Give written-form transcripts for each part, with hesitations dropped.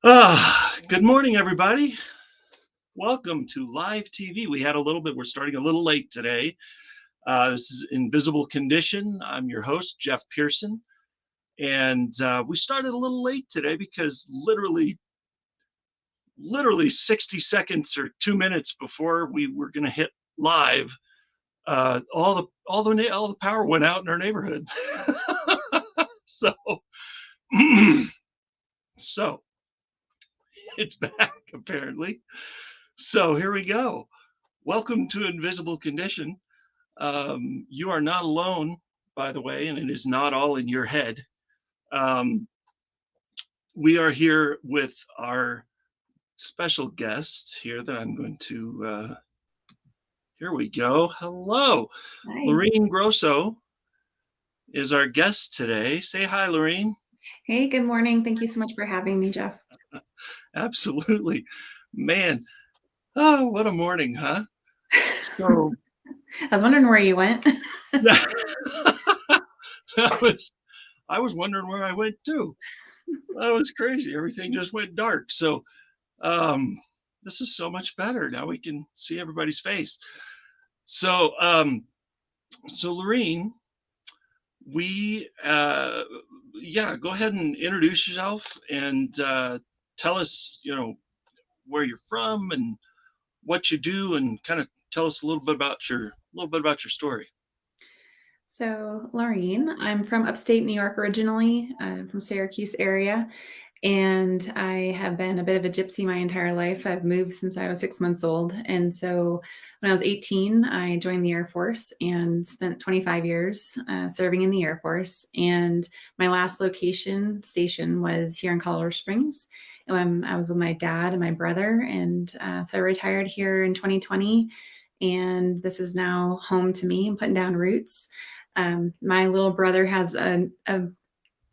Good morning, everybody. Welcome to live TV. We're starting a little late today. This is Invisible Condition. I'm your host, Jeff Pearson. And we started a little late today because literally 60 seconds or 2 minutes before we were going to hit live, all the power went out in our neighborhood. so, so it's back apparently. So here we go. Welcome to Invisible Condition. You are not alone, by the way, and it is not all in your head. We are here with our special guest here that I'm going to, here we go. Hello. Hi. Lorine Grosso is our guest today. Say hi, Lorine. Hey, good morning. Thank you so much for having me, Jeff. Absolutely. Man, oh, what a morning, huh? So I was wondering where you went. I was wondering where I went too. That was crazy. Everything just went dark. So this is so much better. Now we can see everybody's face. So Lorine, we go ahead and introduce yourself and tell us, where you're from and what you do, and kind of tell us a little bit about your story. So, Lorine, I'm from Upstate New York originally. I'm from Syracuse area, and I have been a bit of a gypsy my entire life. I've moved since I was 6 months old. And so when I was 18, I joined the Air Force and spent 25 years serving in the Air Force. And my last station was here in Colorado Springs. I was with my dad and my brother. And so I retired here in 2020. And this is now home to me. I'm putting down roots. My little brother has a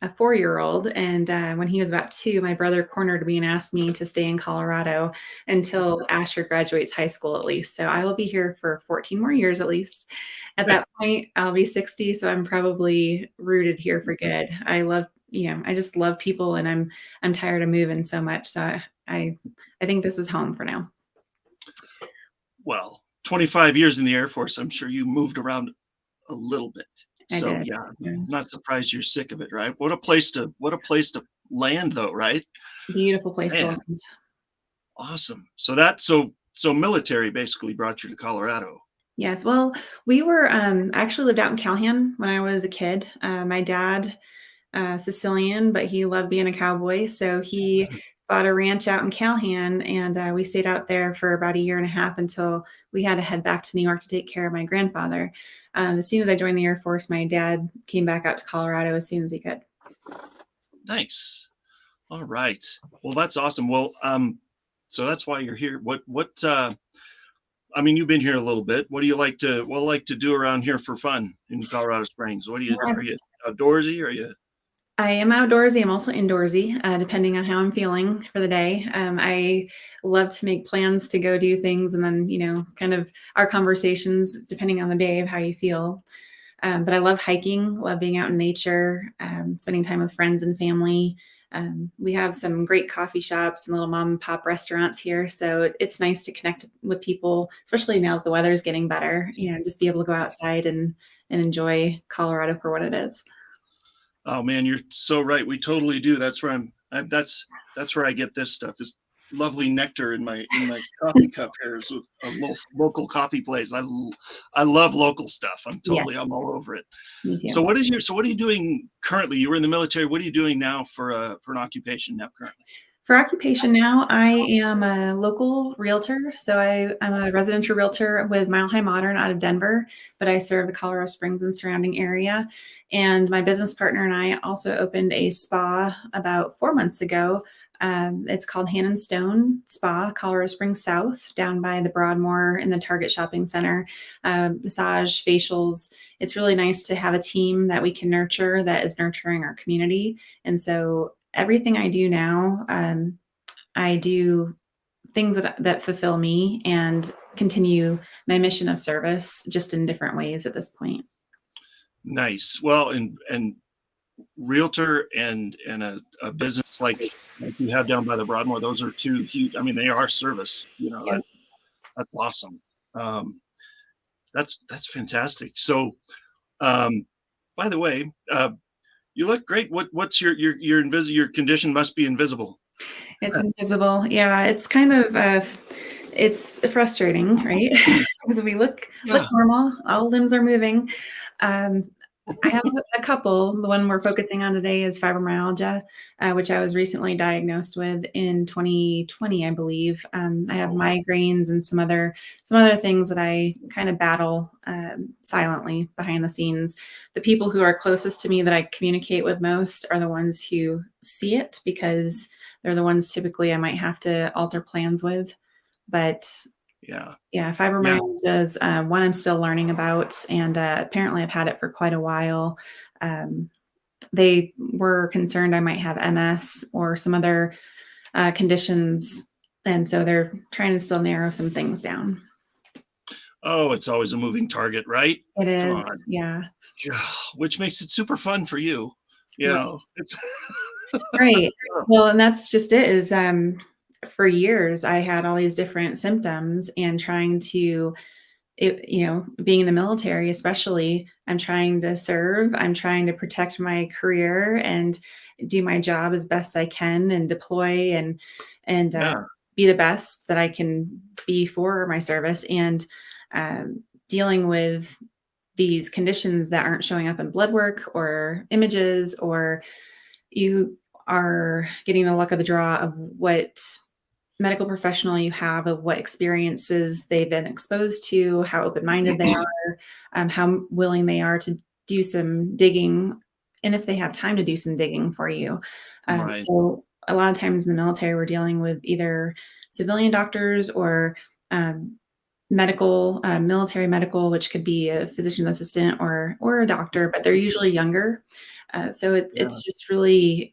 4-year-old, and when he was about 2, my brother cornered me and asked me to stay in Colorado until Asher graduates high school at least. So I will be here for 14 more years at least. At that point, I'll be 60, so I'm probably rooted here for good. I just love people, and I'm tired of moving so much. So I think this is home for now. Well, 25 years in the Air Force, I'm sure you moved around a little bit. So yeah, I'm not surprised you're sick of it, right? What a place to land though, right? Beautiful place to land. Awesome. So military basically brought you to Colorado. Yes. Well, we were actually lived out in Calhoun when I was a kid. My dad, Sicilian, but he loved being a cowboy. So he bought a ranch out in Calhoun, and we stayed out there for about 1.5 years until we had to head back to New York to take care of my grandfather. As soon as I joined the Air Force, my dad came back out to Colorado as soon as he could. Nice. All right. Well, that's awesome. Well, so that's why you're here. I mean, you've been here a little bit. What do you like to do around here for fun in Colorado Springs? Are you outdoorsy, or are you? I am outdoorsy. I'm also indoorsy, depending on how I'm feeling for the day. I love to make plans to go do things, and then, kind of our conversations, depending on the day, of how you feel. But I love hiking, love being out in nature, spending time with friends and family. We have some great coffee shops and little mom and pop restaurants here. So it's nice to connect with people, especially now that the weather's getting better, just be able to go outside and enjoy Colorado for what it is. Oh man, you're so right. We totally do. That's where that's where I get this stuff. This lovely nectar in my coffee cup here is a local coffee place. I love local stuff. I'm all over it. So what are you doing currently? You were in the military. What are you doing now for an occupation now currently? For occupation now, I am a local realtor. So I'm a residential realtor with Mile High Modern out of Denver, but I serve the Colorado Springs and surrounding area. And my business partner and I also opened a spa about 4 months ago. It's called Hand & Stone Spa, Colorado Springs South, down by the Broadmoor in the Target Shopping Center. Massage, facials. It's really nice to have a team that we can nurture that is nurturing our community. And so everything I do now, I do things that fulfill me and continue my mission of service, just in different ways at this point. Nice. Well, and realtor and a business like you have down by the Broadmoor, those are two huge. I mean, they are service. Yeah. That's awesome. Um, that's fantastic. So, um, by the way, you look great. What's your condition must be invisible. It's invisible. Yeah, it's kind of it's frustrating, right? Because we look Yeah. normal, all limbs are moving. Um, I have a couple. The one we're focusing on today is fibromyalgia, which I was recently diagnosed with in 2020, I believe. I have Oh, migraines and some other things that I kind of battle silently behind the scenes. The people who are closest to me that I communicate with most are the ones who see it because they're the ones typically I might have to alter plans with. But yeah. yeah, Yeah. fibromyalgia is one I'm still learning about, and apparently I've had it for quite a while. Um, they were concerned I might have MS or some other conditions, and so they're trying to still narrow some things down. Oh, it's always a moving target, right? It Come is, on. yeah, Yeah, which makes it super fun for you. right, It's right. Well, and that's just it. Is for years I had all these different symptoms, and trying to being in the military, especially, I'm trying to serve, I'm trying to protect my career and do my job as best I can and deploy and yeah, be the best that I can be for my service. And dealing with these conditions that aren't showing up in blood work or images, or you are getting the luck of the draw of what medical professional you have, of what experiences they've been exposed to, how open-minded they are, how willing they are to do some digging, and if they have time to do some digging for you. right. So a lot of times in the military, we're dealing with either civilian doctors or military medical, which could be a physician's assistant or a doctor, but they're usually younger. So Yeah. it's just really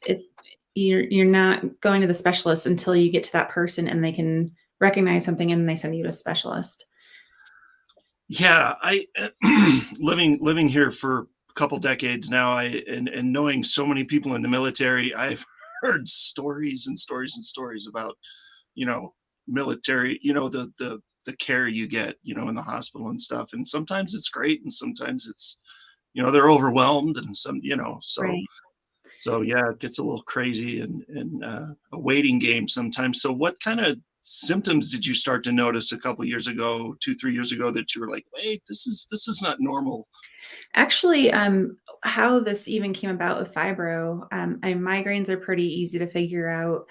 it's you're not going to the specialist until you get to that person and they can recognize something and they send you to a specialist. Yeah, I living here for a couple decades now, and knowing so many people in the military, I've heard stories and stories and stories about, you know, military, the care you get, in the hospital and stuff. And sometimes it's great and sometimes it's, they're overwhelmed and so Right. yeah, it gets a little crazy and a waiting game sometimes. So what kind of symptoms did you start to notice a couple years ago, 2, 3 years ago, that you were like, wait, this is not normal? Actually, how this even came about with fibro, migraines are pretty easy to figure out.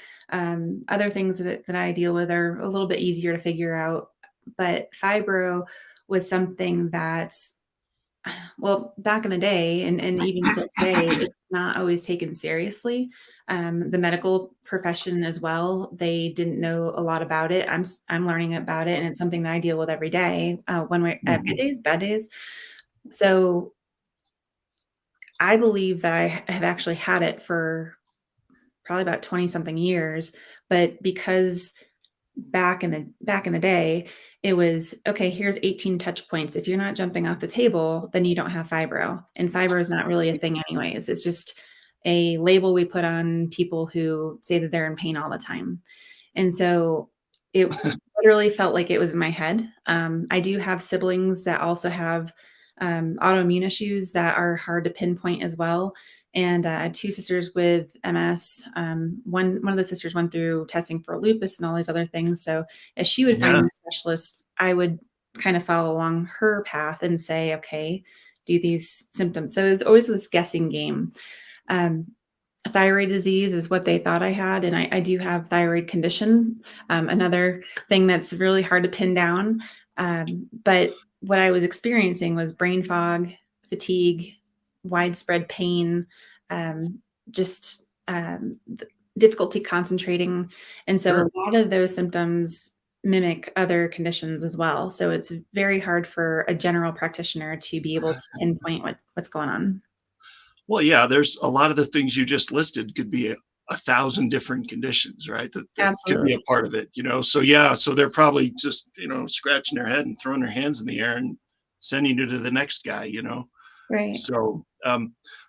Other things that I deal with are a little bit easier to figure out, but fibro was something that, well, back in the day, and even still today, it's not always taken seriously. The medical profession as well, they didn't know a lot about it. I'm learning about it, and it's something that I deal with every day. One way, good Mhm. days, bad days. So I believe that I have actually had it for probably about 20 something years, but because back in the day, it was, okay, here's 18 touch points. If you're not jumping off the table, then you don't have fibro. And fibro is not really a thing anyways. It's just a label we put on people who say that they're in pain all the time. And so it literally felt like it was in my head. I do have siblings that also have autoimmune issues that are hard to pinpoint as well. And two sisters with MS. One of the sisters went through testing for lupus and all these other things. So if she would find Yeah. a specialist, I would kind of follow along her path and say, okay, do these symptoms. So it was always this guessing game. Um, Thyroid disease is what they thought I had, and I do have thyroid condition, another thing that's really hard to pin down, but what I was experiencing was brain fog, fatigue, widespread pain, um, just, difficulty concentrating, and so Sure. a lot of those symptoms mimic other conditions as well, so it's very hard for a general practitioner to be able to pinpoint what's going on. Well, yeah, there's a lot of the things you just listed could be a thousand different conditions, right? That could be a Absolutely, part of it. So yeah, so they're probably just, scratching their head and throwing their hands in the air and sending you to the next guy. right. So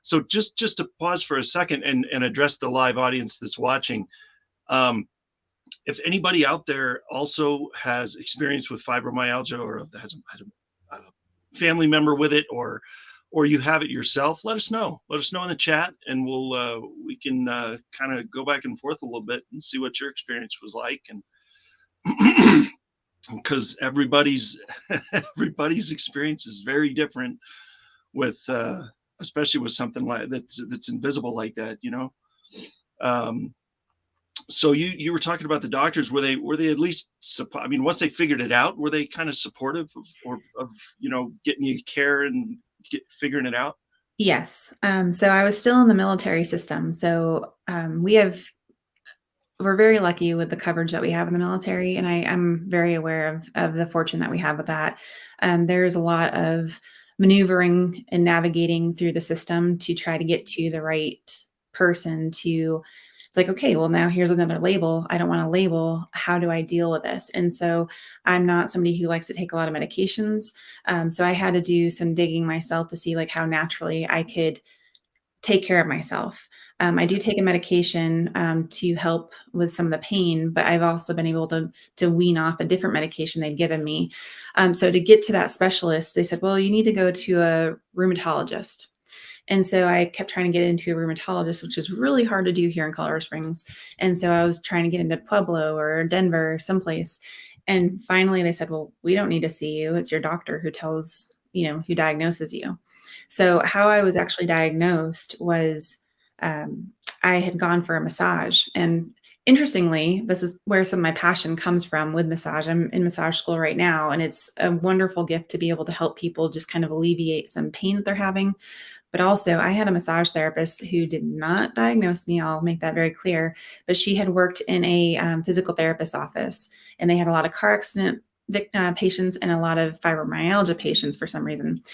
So just to pause for a second and address the live audience that's watching. If anybody out there also has experience with fibromyalgia or has a family member with it, or you have it yourself, let us know. Let us know in the chat, and we can kind of go back and forth a little bit and see what your experience was like. And because everybody's experience is very different with especially with something like that's invisible like that, you know. So you were talking about the doctors. Were they at least I mean, once they figured it out, were they kind of supportive of you know, getting you care and figuring it out? Yes. So I was still in the military system. So we're very lucky with the coverage that we have in the military, and I'm very aware of the fortune that we have with that. There's a lot of maneuvering and navigating through the system to try to get to the right person. It's like, okay, well, now here's another label. I don't want a label. How do I deal with this? And so I'm not somebody who likes to take a lot of medications. So I had to do some digging myself to see like how naturally I could take care of myself. I do take a medication to help with some of the pain, but I've also been able to wean off a different medication they'd given me. So to get to that specialist, they said, well, you need to go to a rheumatologist. And so I kept trying to get into a rheumatologist, which is really hard to do here in Colorado Springs. And so I was trying to get into Pueblo or Denver, someplace. And finally they said, well, we don't need to see you. It's your doctor who who diagnoses you. So how I was actually diagnosed was I had gone for a massage. And interestingly, this is where some of my passion comes from with massage. I'm in massage school right now, and it's a wonderful gift to be able to help people just kind of alleviate some pain that they're having. But also, I had a massage therapist who did not diagnose me. I'll make that very clear. But she had worked in a physical therapist's office, and they had a lot of car accident patients and a lot of fibromyalgia patients for some reason.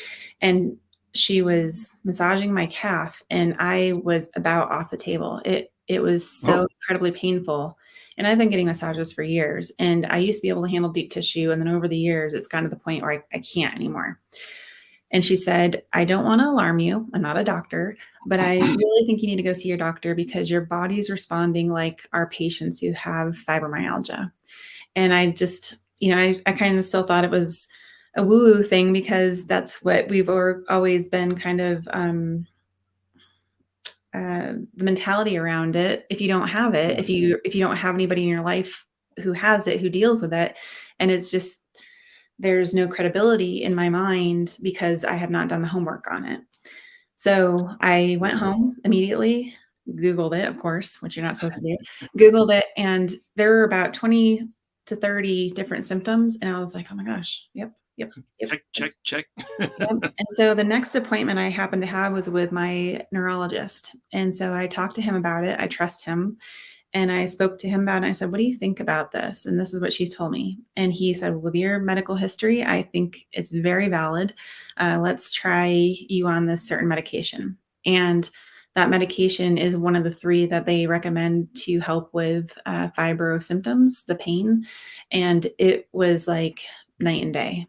And she was massaging my calf, and I was about off the table. It was so incredibly painful. And I've been getting massages for years, and I used to be able to handle deep tissue. And then over the years, it's gotten to the point where I can't anymore. And she said, I don't want to alarm you. I'm not a doctor, but I really think you need to go see your doctor because your body's responding like our patients who have fibromyalgia. And I just, I kind of still thought it was a woo-woo thing because that's what we've always been kind of the mentality around it. If you don't have it, if you don't have anybody in your life who has it, who deals with it, and it's just, there's no credibility in my mind because I have not done the homework on it. So I went home immediately, Googled it, of course, which you're not supposed to do, Googled it, and there were about 20 to 30 different symptoms. And I was like, oh my gosh, yep. Check. Yep. And so the next appointment I happened to have was with my neurologist. And so I talked to him about it. I trust him. And I spoke to him about it. And I said, what do you think about this? And this is what she's told me. And he said, with your medical history, I think it's very valid. Let's try you on this certain medication. And that medication is one of the 3 that they recommend to help with fibro symptoms, the pain. And it was like night and day.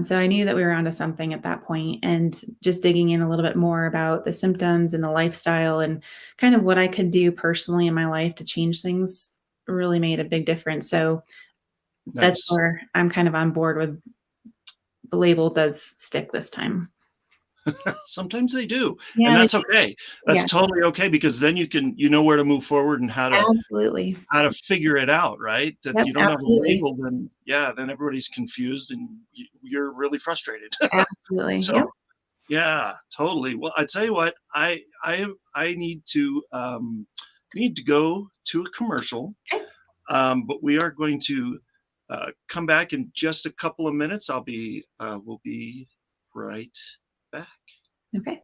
So I knew that we were onto something at that point, and just digging in a little bit more about the symptoms and the lifestyle and kind of what I could do personally in my life to change things really made a big difference. So That's where I'm kind of on board with the label does stick this time. Sometimes they do. Yeah, and that's okay. That's yeah. totally okay, because then you know where to move forward and how to figure it out, right? That Yep, you don't absolutely. have a label, then everybody's confused and you're really frustrated. Absolutely. So, Yep. yeah, totally. Well, I tell you what, I need to go to a commercial. Okay. But we are going to come back in just a couple of minutes. We'll be right back. Okay.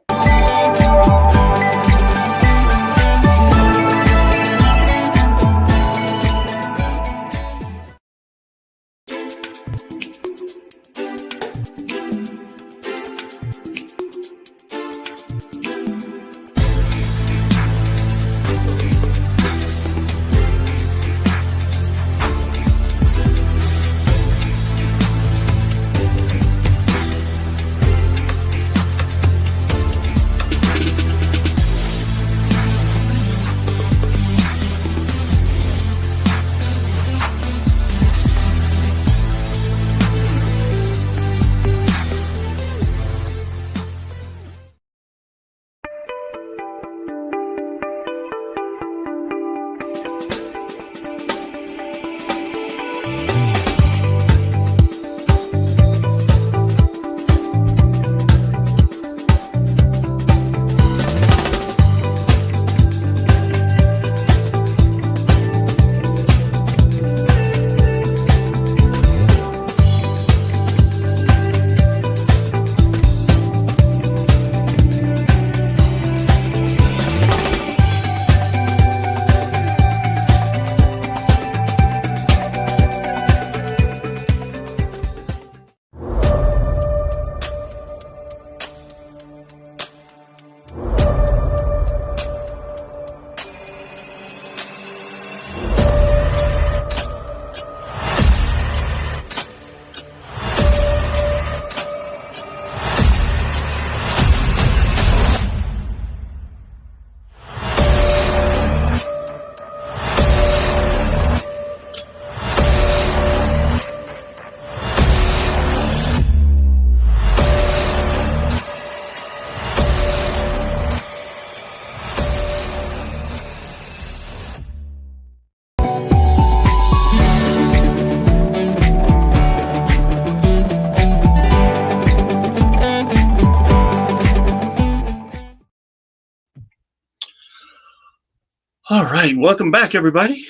All right, welcome back, everybody.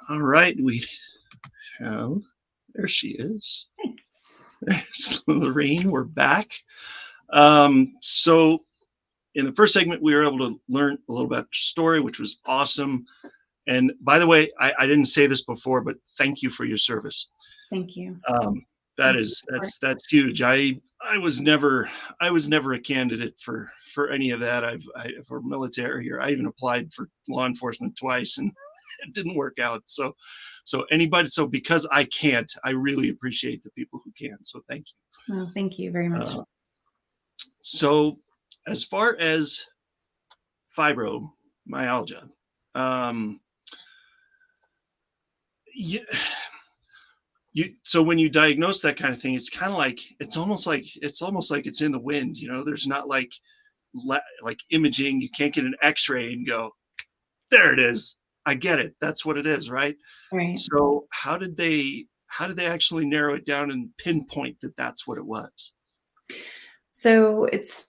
All right, we have, there she is. There's Lorine, we're back. So in the first segment, we were able to learn a little about your story, which was awesome. And by the way, I didn't say this before, but thank you for your service. Thank you. That's huge. I was never a candidate for any of that. For military, or I even applied for law enforcement twice, and it didn't work out. So because I can't, I really appreciate the people who can. So thank you. Well, thank you very much. So as far as fibromyalgia, yeah, so when you diagnose that kind of thing, it's kind of like it's almost like it's in the wind. There's not like imaging. You can't get an X-ray and go, there it is. I get it. That's what it is, right? Right. So how did they actually narrow it down and pinpoint that that's what it was? So it's,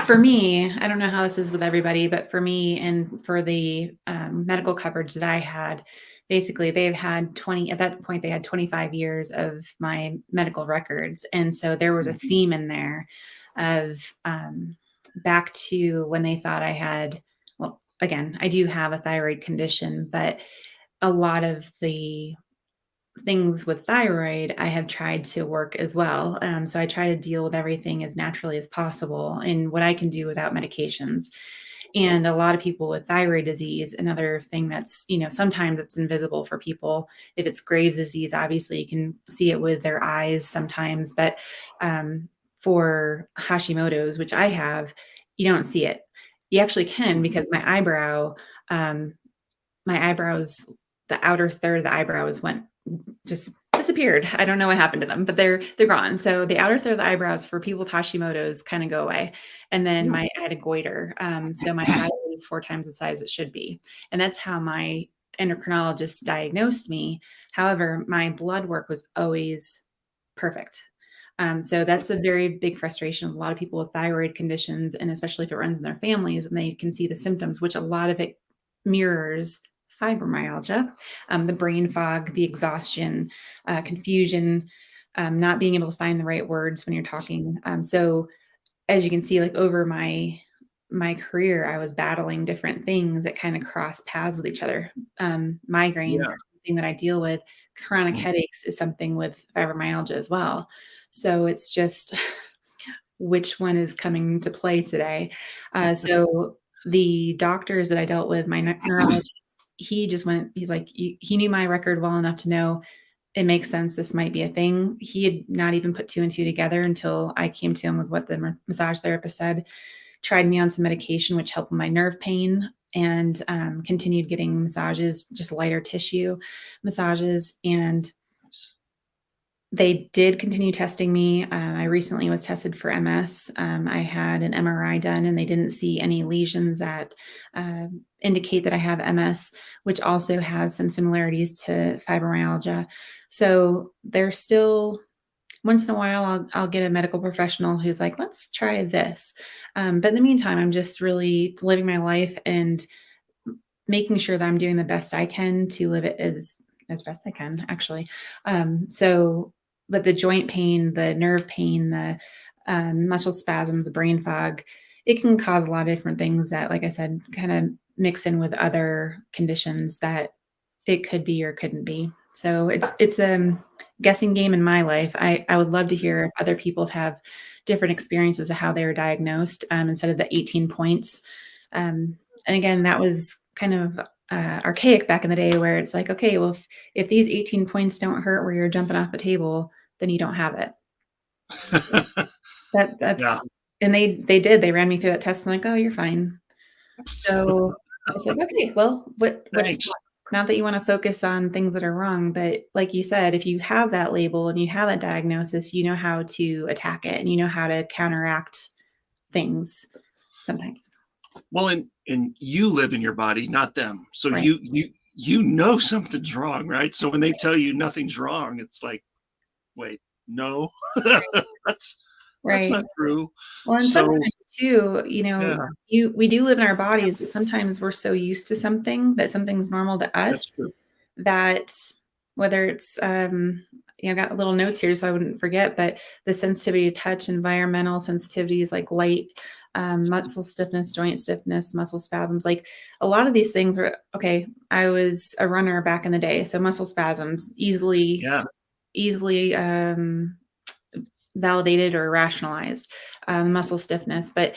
for me, I don't know how this is with everybody, but for me and for the medical coverage that I had, basically they've had at that point, they had 25 years of my medical records. And so there was a theme in there of back to when they thought I had, well, again, I do have a thyroid condition, but a lot of the things with thyroid, I have tried to work as well. So I try to deal with everything as naturally as possible and what I can do without medications. And a lot of people with thyroid disease, another thing that's, sometimes it's invisible for people. If it's Graves' disease, obviously you can see it with their eyes sometimes, but for Hashimoto's, which I have, you don't see it. You actually can, because my eyebrows, the outer third of the eyebrows just disappeared. I don't know what happened to them, but they're gone. So the outer third of the eyebrows for people with Hashimoto's kind of go away. And then I had a goiter. So my thyroid is 4 times the size it should be. And that's how my endocrinologist diagnosed me. However, my blood work was always perfect. So that's a very big frustration of a lot of people with thyroid conditions, and especially if it runs in their families and they can see the symptoms, which a lot of it mirrors fibromyalgia, the brain fog, the exhaustion, confusion, not being able to find the right words when you're talking. So as you can see, like over my career, I was battling different things that kind of cross paths with each other. Migraines are something that I deal with. Chronic headaches is something with fibromyalgia as well. So it's just which one is coming into play today. So the doctors that I dealt with, my neurologist, he's like, he knew my record well enough to know it makes sense. This might be a thing. He had not even put 2 and 2 together until I came to him with what the massage therapist said, tried me on some medication, which helped with my nerve pain, and continued getting massages, just lighter tissue massages. And they did continue testing me. I recently was tested for MS. I had an MRI done and they didn't see any lesions that indicate that I have MS, which also has some similarities to fibromyalgia. So they're still, once in a while, I'll get a medical professional who's like, let's try this. But in the meantime, I'm just really living my life and making sure that I'm doing the best I can to live it as best I can, actually. But the joint pain, the nerve pain, the muscle spasms, the brain fog, it can cause a lot of different things that, like I said, kind of mix in with other conditions that it could be or couldn't be. So it's a guessing game in my life. I would love to hear if other people have different experiences of how they were diagnosed, instead of the 18 points. And again, that was kind of archaic back in the day, where it's like, okay, well, if these 18 points don't hurt where you're jumping off the table, then you don't have it. And they ran me through that test and like, oh, you're fine. So I was like, okay, well, what's not that you want to focus on things that are wrong, but like you said, if you have that label and you have that diagnosis, you know how to attack it and you know how to counteract things sometimes. Well, and you live in your body, not them. So right. you know something's wrong, right? So when they tell you nothing's wrong, it's like, wait, no. That's Right. not true. Well, and So sometimes too, yeah, we do live in our bodies, but sometimes we're so used to something that something's normal to us that's true. that whether it's, I've got little notes here so I wouldn't forget, but the sensitivity to touch, environmental sensitivities like light, muscle stiffness, joint stiffness, muscle spasms, like a lot of these things were okay. I was a runner back in the day, so muscle spasms Yeah, easily validated or rationalized, muscle stiffness. But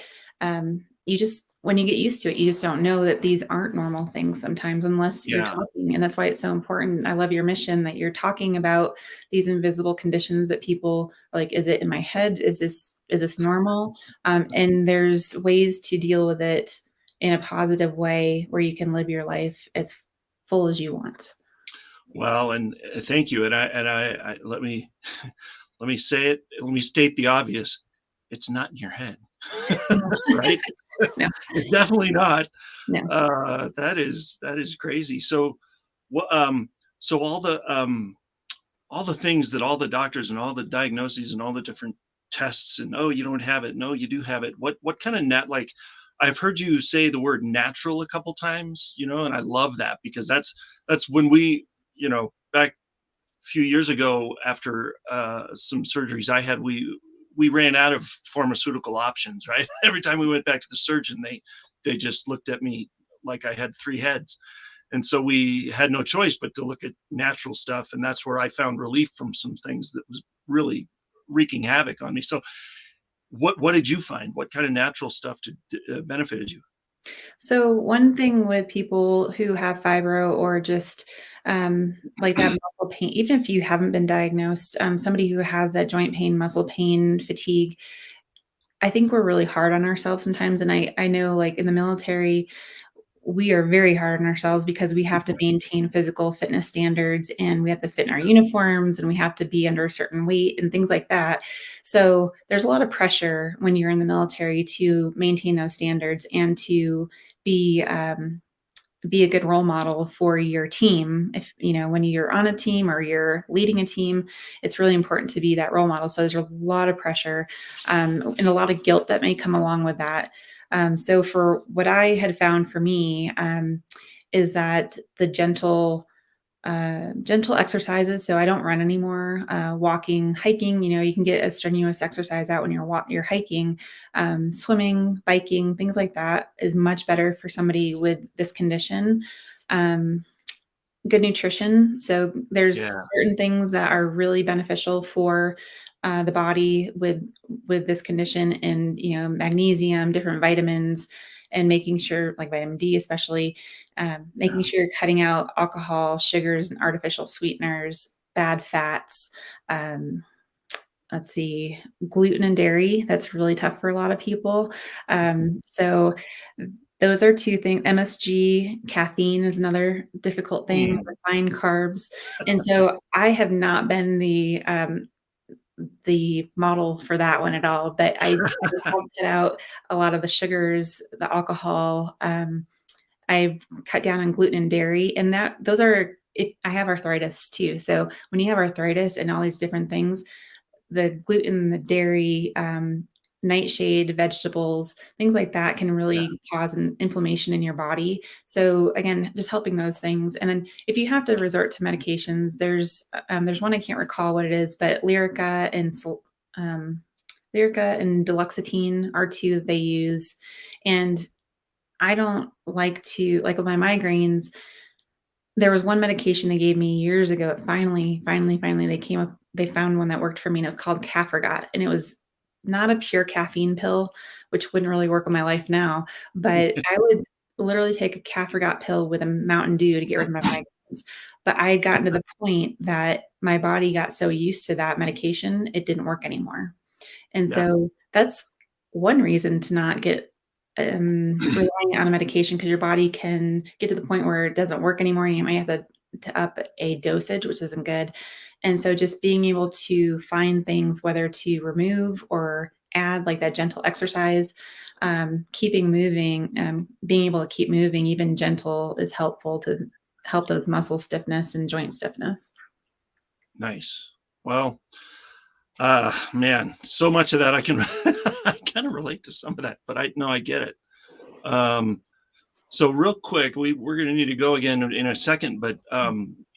you just, when you get used to it, you just don't know that these aren't normal things sometimes unless you're yeah. talking. And that's why it's so important. I love your mission that you're talking about these invisible conditions that people are like, is it in my head? Is this normal? And there's ways to deal with it in a positive way where you can live your life as full as you want. Well, and thank you. And I let me let me say it. Let me state the obvious. It's not in your head, No, right? no, It's definitely not. no. That is crazy. So, what? So all the things that all the doctors and all the diagnoses and all the different tests and oh, you don't have it. No, you do have it. What kind of like? I've heard you say the word natural a couple times, and I love that because that's when we, back few years ago after some surgeries I had, we ran out of pharmaceutical options. Right, every time we went back to the surgeon, they just looked at me like I had three heads, and so we had no choice but to look at natural stuff, and that's where I found relief from some things that was really wreaking havoc on me. So, what did you find? What kind of natural stuff benefited you? So one thing with people who have fibro or just like that muscle pain, even if you haven't been diagnosed, somebody who has that joint pain, muscle pain, fatigue, I think we're really hard on ourselves sometimes. And I know like in the military, we are very hard on ourselves because we have to maintain physical fitness standards and we have to fit in our uniforms and we have to be under a certain weight and things like that. So there's a lot of pressure when you're in the military to maintain those standards and to be be a good role model for your team. If when you're on a team or you're leading a team, it's really important to be that role model. So there's a lot of pressure and a lot of guilt that may come along with that. So for what I had found for me is that the gentle exercises. So I don't run anymore. Walking, hiking. You can get a strenuous exercise out when you're hiking. Swimming, biking, things like that is much better for somebody with this condition. Um, Good nutrition. So Yeah, there's certain things that are really beneficial for the body with this condition, and magnesium, different vitamins, and making sure, like vitamin D, especially, making yeah, sure you're cutting out alcohol, sugars, and artificial sweeteners, bad fats. Um, let's see, gluten and dairy. That's really tough for a lot of people. So those are two things. MSG, caffeine is another difficult thing, mm, refined carbs. And so I have not been the model for that one at all, but I have cut out a lot of the sugars, the alcohol. I've cut down on gluten and dairy, and those are, if I have arthritis too. So when you have arthritis and all these different things, the gluten, the dairy, nightshade, vegetables, things like that can yeah, really cause an inflammation in your body. So again, just helping those things. And then if you have to resort to medications, there's one I can't recall what it is, but um, Lyrica and Duloxetine are two they use. And I don't like to, like with my migraines, there was one medication they gave me years ago. Finally, they found one that worked for me, and it was called Cafragot, and it was not a pure caffeine pill, which wouldn't really work in my life now, but I would literally take a Cafragot pill with a Mountain Dew to get rid of my migraines. But I had gotten to the point that my body got so used to that medication, it didn't work anymore. And yeah, so that's one reason to not get relying on a medication, because your body can get to the point where it doesn't work anymore. And you might have to up a dosage, which isn't good. And so just being able to find things, whether to remove or add, like that gentle exercise, keeping moving, being able to keep moving, even gentle, is helpful to help those muscle stiffness and joint stiffness. nice. Well, Man, so much of that I can I kind of relate to some of that, but I no, I get it. Um, so real quick, we're going to need to go again in a second, but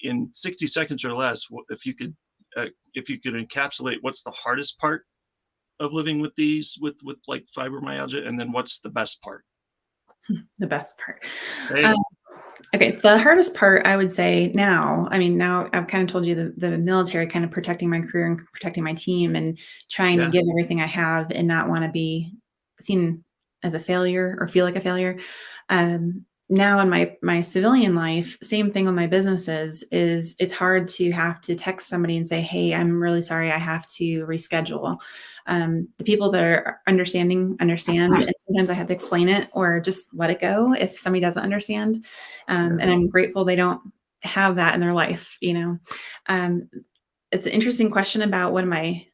in 60 seconds or less, if you could encapsulate what's the hardest part of living with these with like fibromyalgia, and then what's the best part? The best part. Hey, Um, okay, so the hardest part, I would say now, I mean, now I've kind of told you the military kind of protecting my career and protecting my team and trying to yeah, give everything I have and not want to be seen as a failure or feel like a failure. Now in my civilian life, same thing with my businesses is it's hard to have to text somebody and say, "Hey, I'm really sorry, I have to reschedule." The people that are understanding understand, and sometimes I have to explain it or just let it go if somebody doesn't understand. yeah. And I'm grateful they don't have that in their life. Um, it's an interesting question about what am I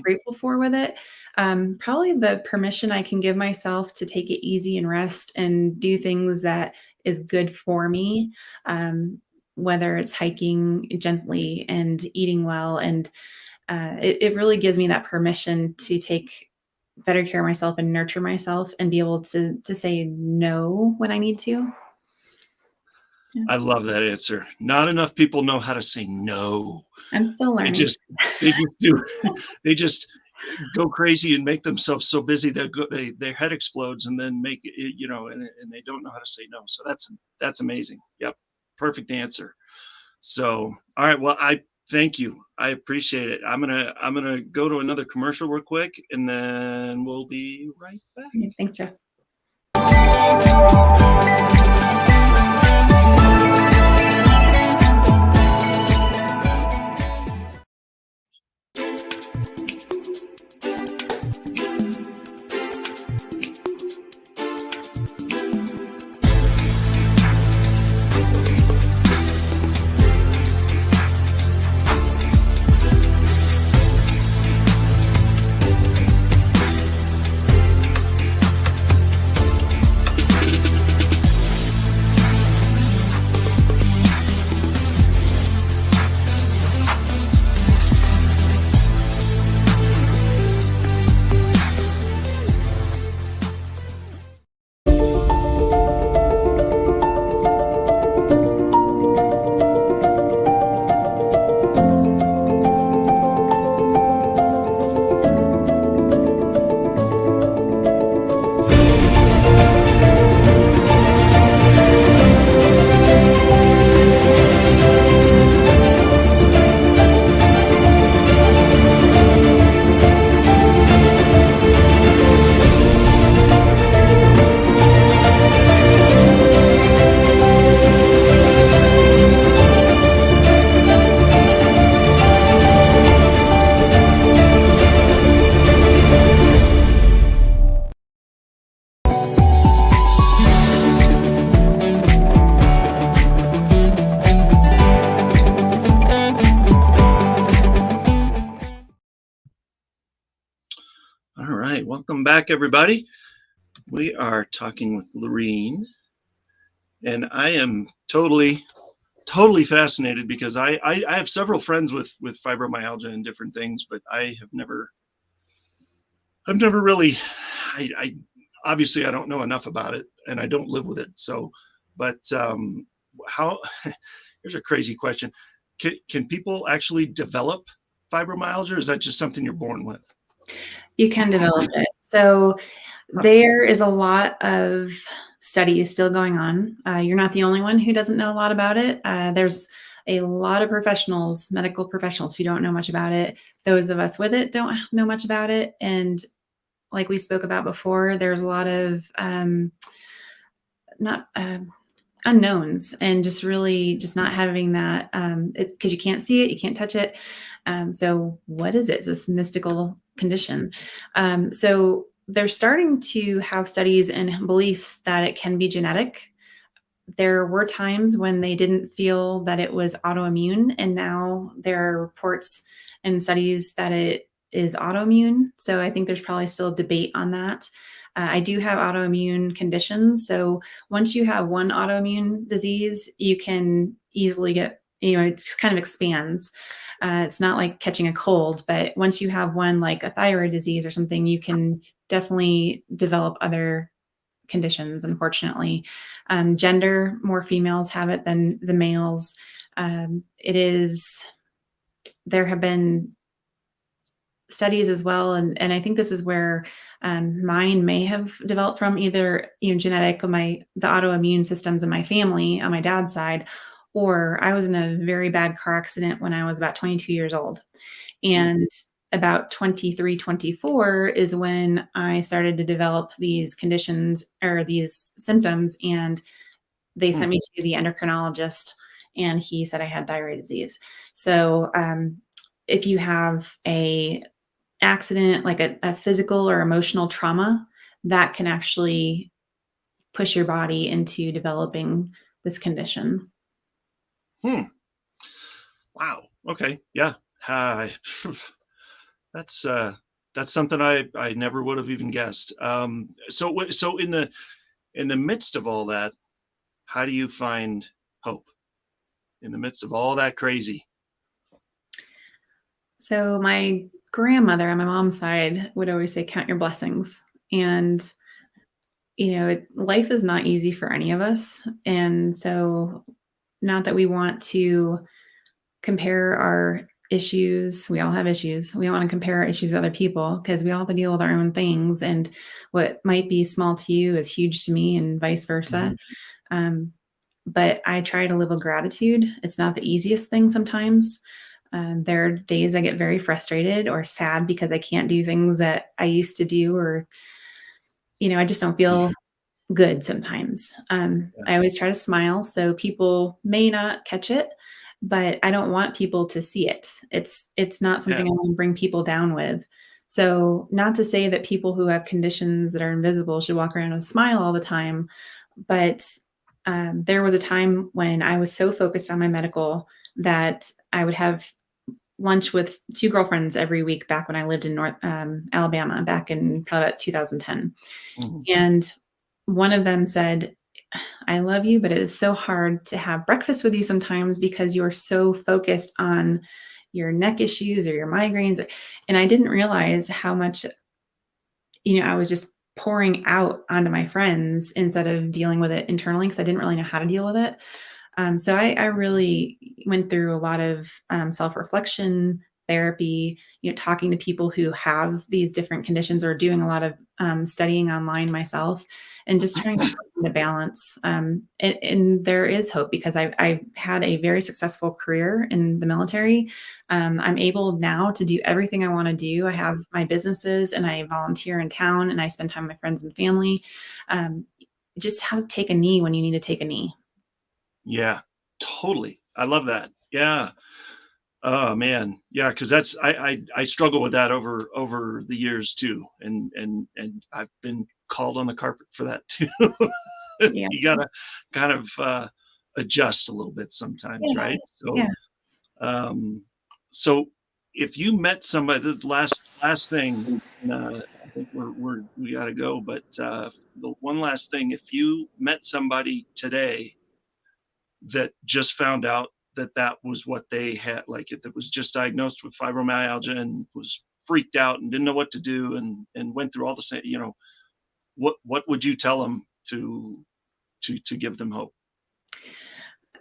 grateful for with it. Probably the permission I can give myself to take it easy and rest and do things that is good for me. Whether it's hiking gently and eating well, and it really gives me that permission to take better care of myself and nurture myself and be able to say no when I need to. Yeah. I love that answer. Not enough people know how to say no. I'm still They learning. just they just do they just go crazy and make themselves so busy that their head explodes and then make it, and they don't know how to say no. So that's amazing. Yep, perfect answer. So all right, well I thank you. I appreciate it. I'm gonna go to another commercial real quick, and then we'll be right back. Yeah, thanks, Jeff. All right, welcome back, everybody. We are talking with Lorine, and I am totally fascinated because I have several friends with fibromyalgia and different things, but I've never really I obviously I don't know enough about it, and I don't live with it. So, but how here's a crazy question. Can people actually develop fibromyalgia, or is that just something you're born with? You can develop it. So Huh. there is a lot of studies still going on. You're not the only one who doesn't know a lot about it. There's a lot of professionals, medical professionals, who don't know much about it. Those of us with it don't know much about it. And like we spoke about before, there's a lot of not unknowns and just really just not having that because you can't see it, you can't touch it. So what is it? It's this mystical condition. So they're starting to have studies and beliefs that it can be genetic. There were times when they didn't feel that it was autoimmune, and now there are reports and studies that it is autoimmune. So I think there's probably still debate on that. I do have autoimmune conditions. So once you have one autoimmune disease, you can easily get it just kind of expands. It's not like catching a cold, but once you have one like a thyroid disease or something, you can definitely develop other conditions, unfortunately. Gender, more females have it than the males. It is, there have been studies as well, and I think this is where mine may have developed from either genetic, the autoimmune systems in my family on my dad's side, or I was in a very bad car accident when I was about 22 years old. Mm, And about 23, 24 is when I started to develop these conditions or these symptoms, and they mm, sent me to the endocrinologist, and he said I had thyroid disease. So if you have a accident, like a physical or emotional trauma, that can actually push your body into developing this condition. hmm. Wow. Okay. Yeah. Uh, that's that's something I never would have even guessed. So in the midst of all that, how do you find hope in the midst of all that crazy? So my grandmother on my mom's side would always say, "Count your blessings." And life is not easy for any of us, and so not that we want to compare our issues. We all have issues. We don't want to compare our issues to other people because we all have to deal with our own things. And what might be small to you is huge to me, and vice versa. Mhm. Um, but I try to live with gratitude. It's not the easiest thing sometimes. There are days I get very frustrated or sad because I can't do things that I used to do, or, I just don't feel good sometimes. Yeah. I always try to smile, so people may not catch it, but I don't want people to see it. It's not Yeah. something I want to bring people down with. So, not to say that people who have conditions that are invisible should walk around with a smile all the time, but there was a time when I was so focused on my medical that I would have lunch with two girlfriends every week back when I lived in North Alabama, back in probably about 2010. Mhm. And one of them said, "I love you, but it is so hard to have breakfast with you sometimes because you are so focused on your neck issues or your migraines." And I didn't realize how much, I was just pouring out onto my friends instead of dealing with it internally because I didn't really know how to deal with it. So I really went through a lot of self-reflection, therapy, talking to people who have these different conditions, or doing a lot of studying online myself, and just trying to find the balance. And there is hope because I've had a very successful career in the military. I'm able now to do everything I want to do. I have my businesses, and I volunteer in town, and I spend time with my friends and family. Um, just how to take a knee when you need to take a knee. Yeah. Totally. I love that. Yeah. Oh man. Yeah, because that's I struggle with that over the years too. And I've been called on the carpet for that too. Yeah. You gotta kind of adjust a little bit sometimes, Yeah. right? Yeah. Um, so if you met somebody, the last thing, I think we got to go. But the one last thing, if you met somebody today that just found out that that was what they had, like that was just diagnosed with fibromyalgia and was freaked out and didn't know what to do and went through all the same, what would you tell them to give them hope?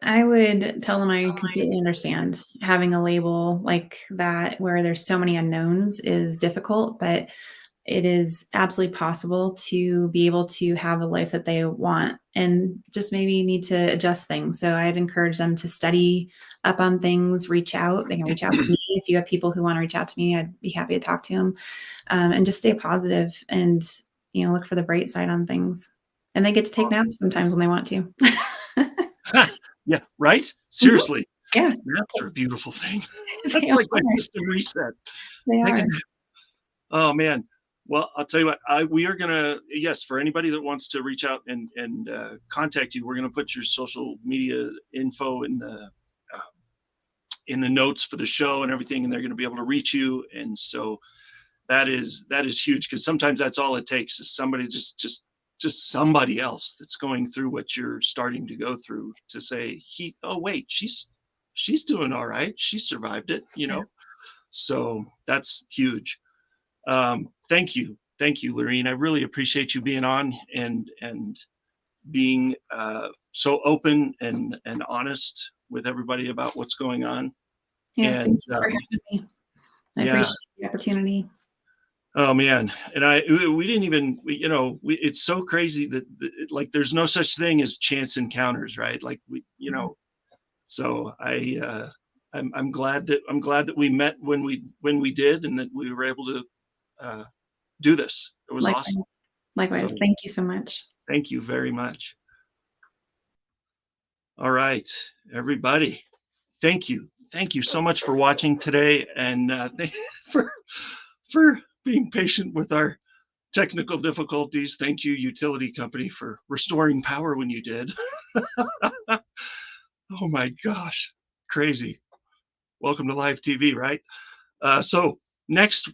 I would tell them I completely understand. Having a label like that where there's so many unknowns is difficult, but it is absolutely possible to be able to have a life that they want, and just maybe need to adjust things. So I'd encourage them to study up on things, reach out. They can reach out to me. If you have people who want to reach out to me, I'd be happy to talk to them, and just stay positive and, look for the bright side on things. And they get to take naps sometimes when they want to. Yeah, right? Mhm. Seriously, Yeah, naps are a beautiful thing. That's they are. like my system reset. They Take a are. nap. Oh man. Well, I'll tell you what. We are gonna, yes, for anybody that wants to reach out and contact you, we're gonna put your social media info in the notes for the show and everything, and they're gonna be able to reach you. And so that is huge because sometimes that's all it takes is somebody just somebody else that's going through what you're starting to go through to say, he oh wait, she's doing all right. She survived it, you Yeah. know. So that's huge. Thank you. Thank you, Lorine. I really appreciate you being on and being so open and honest with everybody about what's going on. Yeah. And Thank you for having me. I yeah, appreciate the opportunity. oh man, and we didn't even it's so crazy that like there's no such thing as chance encounters, right? Like Mhm. so I'm glad that we met when we did and that we were able to uh, do this. It was Likewise. awesome. Likewise. So Thank you so much. thank you very much. All right, everybody. Thank you so much for watching today, and for for being patient with our technical difficulties. Thank you, utility company, for restoring power when you did. Oh my gosh, crazy. Welcome to live TV, right? So next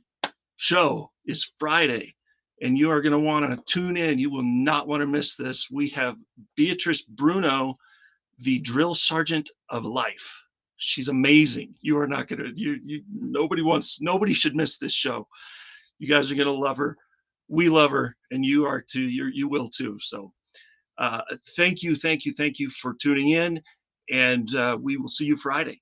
show is Friday, and you are going to want to tune in. You will not want to miss this. We have Beatrice Bruno, the drill sergeant of life. She's amazing. You are not going to, nobody should miss this show. You guys are going to love her. We love her, and you are too. You will too. So thank you for tuning in, and we will see you Friday.